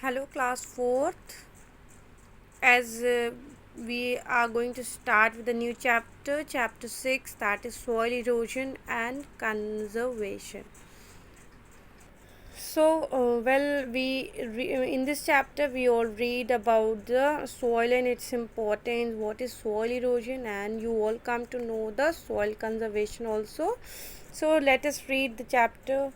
Hello, class 4th. As we are going to start with a new chapter, chapter 6, that is soil erosion and conservation. So, in this chapter, we all read about the soil and its importance, what is soil erosion, and you all come to know the soil conservation also. So, let us read the chapter.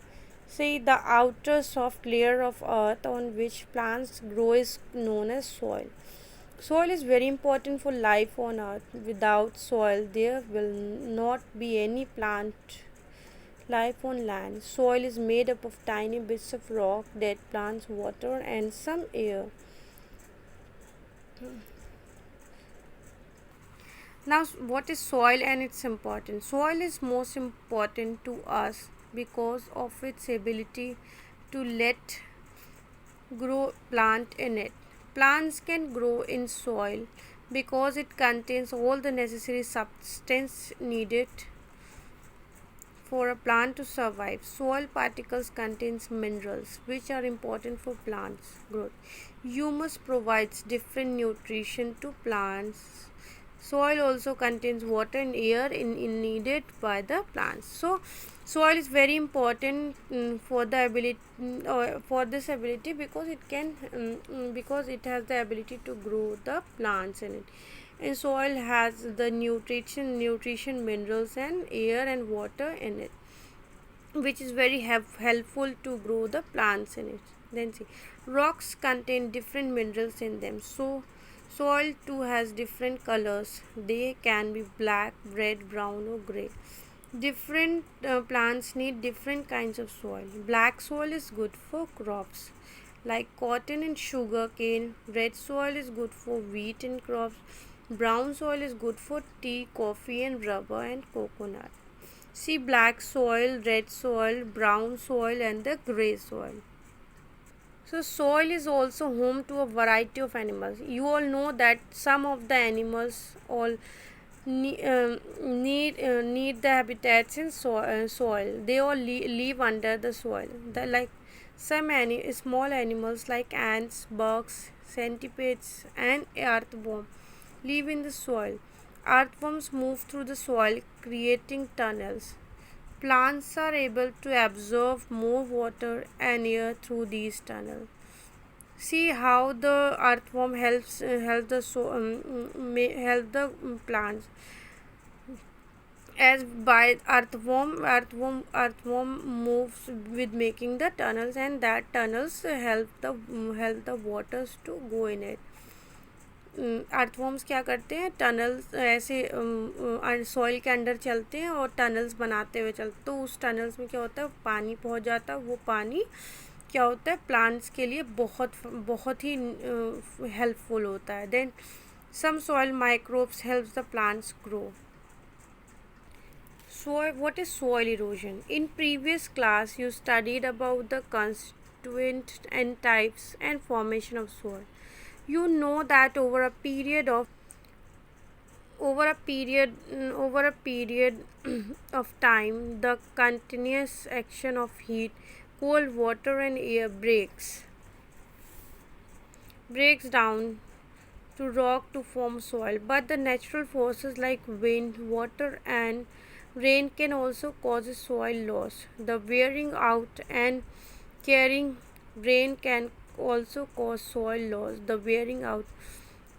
See, the outer soft layer of earth on which plants grow is known as soil. Soil is very important for life on earth. Without soil, there will not be any plant life on land. Soil is made up of tiny bits of rock, dead plants, water, and some air. Now, what is soil and its importance? Soil is most important to us because of its ability to let grow plant in it. Plants can grow in soil because it contains all the necessary substance needed for a plant to survive. Soil particles contains minerals which are important for plants growth. Humus provides different nutrition to plants. Soil also contains water and air in needed by the plants. So soil is very important for the ability for this ability because because it has the ability to grow the plants in it, and soil has the nutrition minerals and air and water in it, which is very helpful to grow the plants in it. Then see, rocks contain different minerals in them. So soil too has different colors. They can be black, red, brown, or gray. Different plants need different kinds of soil. Black soil is good for crops like cotton and sugar cane. Red soil is good for wheat and crops. Brown soil is good for tea, coffee, and rubber and coconut. See black soil, red soil, brown soil, and the grey soil. So soil is also home to a variety of animals. You all know that some of the animals all need the habitats in soil. They all live under the soil. Like some small animals like ants, bugs, centipedes, and earthworm live in the soil. Earthworms move through the soil, creating tunnels. Plants are able to absorb more water and air through these tunnels. See how the earthworm help the plants, as by earthworm moves with making the tunnels, and that tunnels help the waters to go in it. Earthworms क्या करते हैं, tunnels ऐसे soil के अंदर चलते हैं और tunnels बनाते हुए चलते, तो उस टनल्स में क्या होता है, पानी पहुंच जाता है. वो पानी क्या होता है, प्लांट्स के लिए बहुत बहुत ही हेल्पफुल होता है. Then some soil microbes helps the plants grow. Soil, what is soil erosion? In previous class, you studied about the constituent and types and formation of soil. You know that over a period of time, the continuous action of heat, cold water, and air breaks down to rock to form soil. But the natural forces like wind, water, and rain can also cause soil loss. The wearing out and carrying rain can also cause soil loss. The wearing out,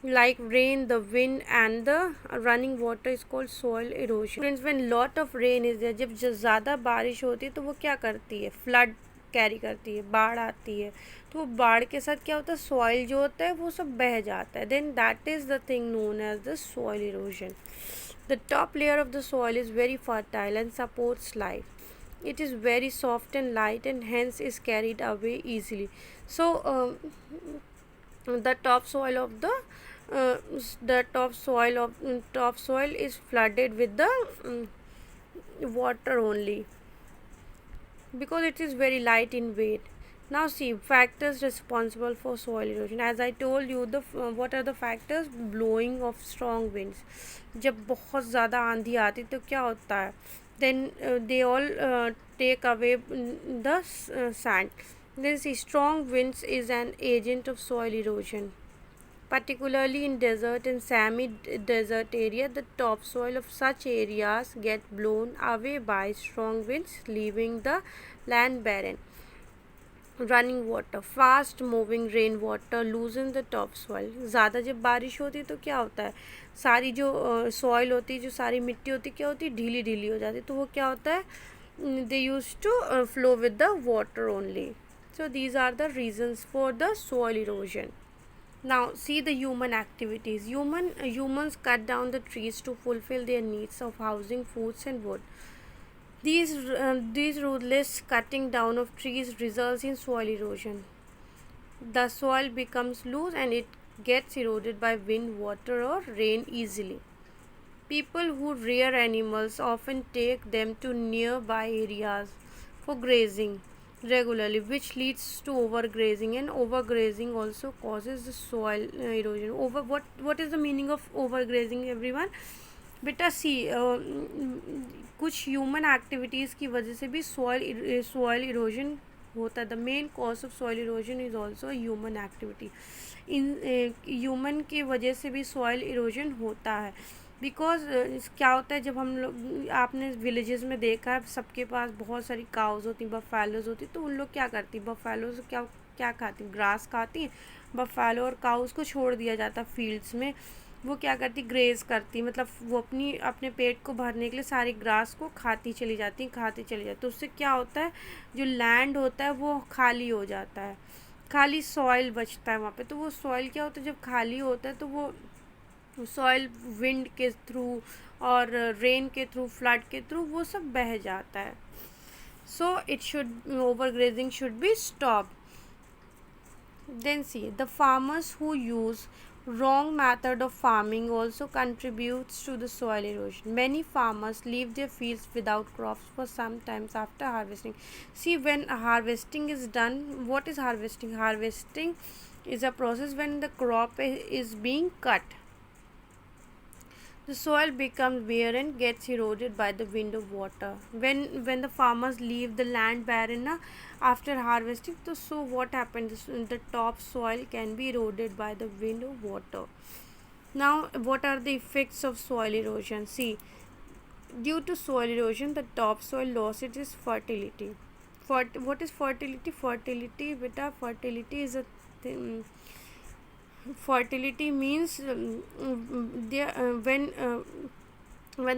like rain, the wind, and the running water, is called soil erosion. Friends, when lot of rain is there, जब ज़्यादा बारिश होती है तो वो क्या करती है, फ्लड कैरी करती है, बाढ़ आती है. तो बाढ़ के साथ क्या होता है, सॉइल जो होता है वो सब बह जाता है. Then that is the thing known as the soil erosion. The top layer of the soil is very fertile and supports life. It is very soft and light and hence is carried away easily. So the topsoil of top soil is flooded with the water only because it is very light in weight. Now see factors responsible for soil erosion. As I told you, what are the factors? Blowing of strong winds. जब बहुत ज़्यादा आंधी आती तो क्या होता है, then they all take away the sand. Then see, strong winds is an agent of soil erosion. Particularly in desert and semi-desert area, the topsoil of such areas get blown away by strong winds, leaving the land barren. Running water, fast moving rain water loosen the topsoil. ज़्यादा जब बारिश होती है तो क्या होता है, सारी जो सॉइल होती है, जो सारी मिट्टी होती है, क्या होती है, ढीली ढीली हो जाती है. तो वो क्या होता है, they use to flow with the water only. So these are the reasons for the soil erosion. Now see the human activities. Humans cut down the trees to fulfill their needs of housing, foods, and wood. These ruthless cutting down of trees results in soil erosion. The soil becomes loose and it gets eroded by wind, water, or rain easily. People who rear animals often take them to nearby areas for grazing regularly, which leads to overgrazing, and overgrazing also causes the soil erosion. What is the meaning of overgrazing, everyone? बेटा सी कुछ human activities की वजह से भी soil erosion होता है. The main cause of soil erosion is also human activity. In human की वजह से भी सॉइल इरोजन होता है. बिकॉज क्या होता है, जब हम लोग, आपने विलेजेस में देखा है, सबके पास बहुत सारी काउज होती, बफेलोज होती, तो उन लोग क्या करती, बफेलोज क्या क्या खाती, ग्रास खाती. बफेलो और काउज को छोड़ दिया जाता फील्ड्स में. वो क्या करती, ग्रेज करती, मतलब वो अपने पेट को भरने के लिए सारी ग्रास को खाती चली जाती. तो उससे क्या होता है, जो लैंड होता है वो खाली हो जाता है, खाली सॉइल बचता है वहाँ पे. तो वो सॉइल क्या होता है, जब खाली होता है तो वो सॉइल विंड के थ्रू और रेन के थ्रू, फ्लड के थ्रू वो सब बह जाता है. So it should, overgrazing should be stop. Then see, the farmers who use wrong method of farming also contributes to the soil erosion. Many farmers leave their fields without crops for some times after harvesting. See, when harvesting is done, what is harvesting? Harvesting is a process when the crop is being cut. The soil becomes bare and gets eroded by the wind of water. When the farmers leave the land barren after harvesting, so what happens? The top soil can be eroded by the wind of water. Now, what are the effects of soil erosion? See, due to soil erosion, the topsoil loses its fertility. What is fertility? Fertility is a thing. Fertility means when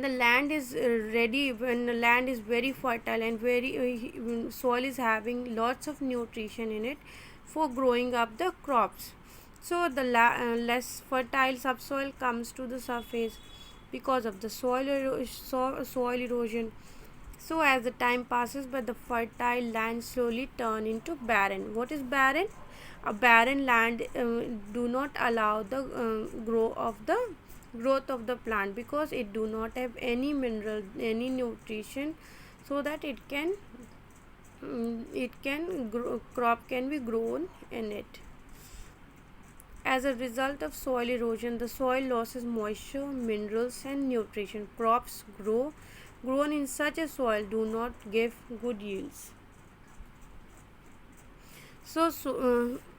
the land is ready, when the land is very fertile and very soil is having lots of nutrition in it for growing up the crops. So the less fertile subsoil comes to the surface because of the soil erosion. So as the time passes by, the fertile land slowly turn into barren. What is barren? A barren land do not allow the growth of the plant, because it do not have any mineral, any nutrition, so that crop can be grown in it. As a result of soil erosion, the soil loses moisture, minerals, and nutrition. Crops grown in such a soil do not give good yields.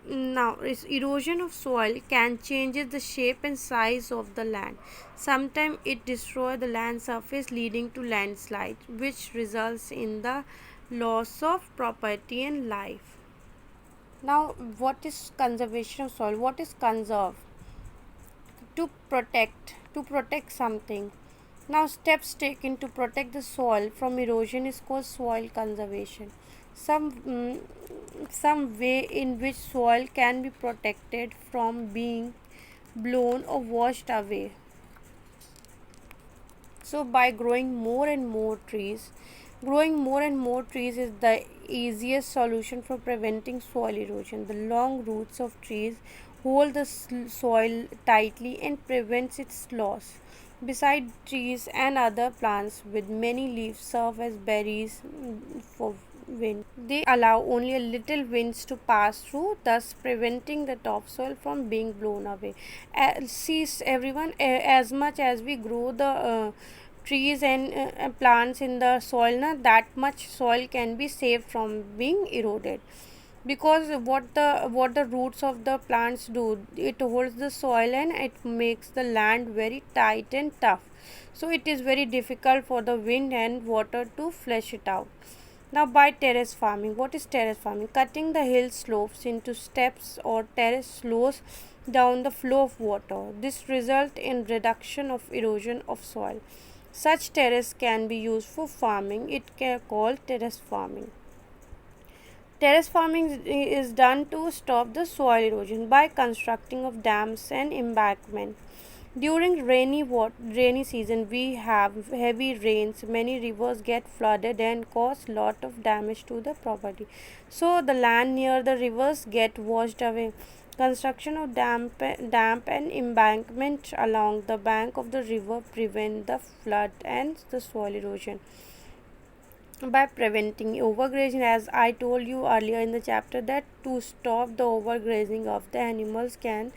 Now, erosion of soil can change the shape and size of the land. Sometimes it destroys the land surface, leading to landslides, which results in the loss of property and life. Now, what is conservation of soil? What is conserve? To protect something. Now, steps taken to protect the soil from erosion is called soil conservation. Some way in which soil can be protected from being blown or washed away. So by growing more and more trees is the easiest solution for preventing soil erosion. The long roots of trees hold the soil tightly and prevents its loss. Besides, trees and other plants with many leaves serve as barriers for wind. They allow only a little winds to pass through, thus preventing the topsoil from being blown away. See, everyone, as much as we grow the trees and plants in the soil, that much soil can be saved from being eroded. because what the roots of the plants do, it holds the soil and it makes the land very tight and tough, so it is very difficult for the wind and water to flush it out. Now, by terrace farming, what is terrace farming? Cutting the hill slopes into steps or terrace slows down the flow of water. This result in reduction of erosion of soil. Such terrace can be used for farming. It can called terrace farming. Terrace farming is done to stop the soil erosion by constructing of dams and embankment. During rainy season, we have heavy rains. Many rivers get flooded and cause lot of damage to the property. So the land near the rivers get washed away. Construction of dam and embankment along the bank of the river prevent the flood and the soil erosion by preventing overgrazing, as I told you earlier in the chapter, that to stop the overgrazing of the animals can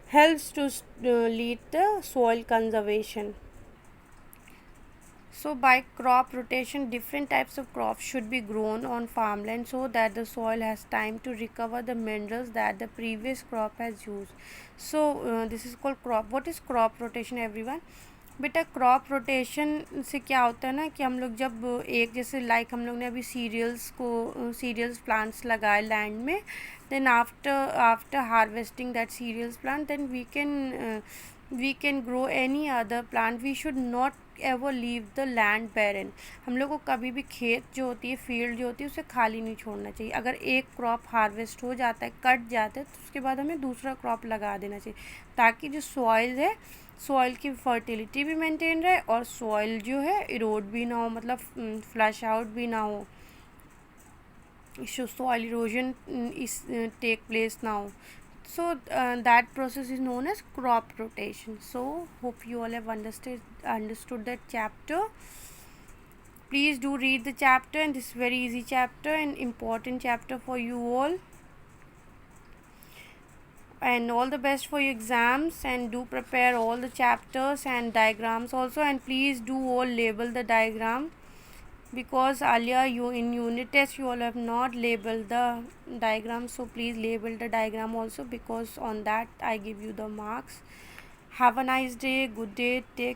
helps to lead the soil conservation. So by crop rotation, different types of crops should be grown on farmland so that the soil has time to recover the minerals that the previous crop has used. So this is called crop. What is crop rotation, everyone? बेटा crop rotation से क्या होता है ना कि हम लोग जब एक जैसे लाइक हम लोग ने अभी सीरियल्स प्लांट्स लगाए लैंड में, then after harvesting that cereals plant, then we can grow any other plant. We should not ever leave the land barren. हम लोग को कभी भी खेत जो होती है, फील्ड जो होती है, उसे खाली नहीं छोड़ना चाहिए. अगर एक क्रॉप हार्वेस्ट हो जाता है, कट जाता है, तो उसके बाद हमें दूसरा क्रॉप लगा देना चाहिए ताकि जो सॉइल है, सॉइल की फर्टिलिटी भी मेंटेन रहे और सॉइल जो है इरोड भी ना हो, मतलब फ्लश आउट भी ना हो, soil erosion is take place now. So that process is known as crop rotation. So hope you all have understood that chapter. Please do read the chapter, and this is very easy chapter and important chapter for you all. And all the best for your exams, and do prepare all the chapters and diagrams also, and please do all label the diagram, because earlier you in unit test you all have not labeled the diagram, so please label the diagram also, because on that I give you the marks. Have a nice day. Good day. Take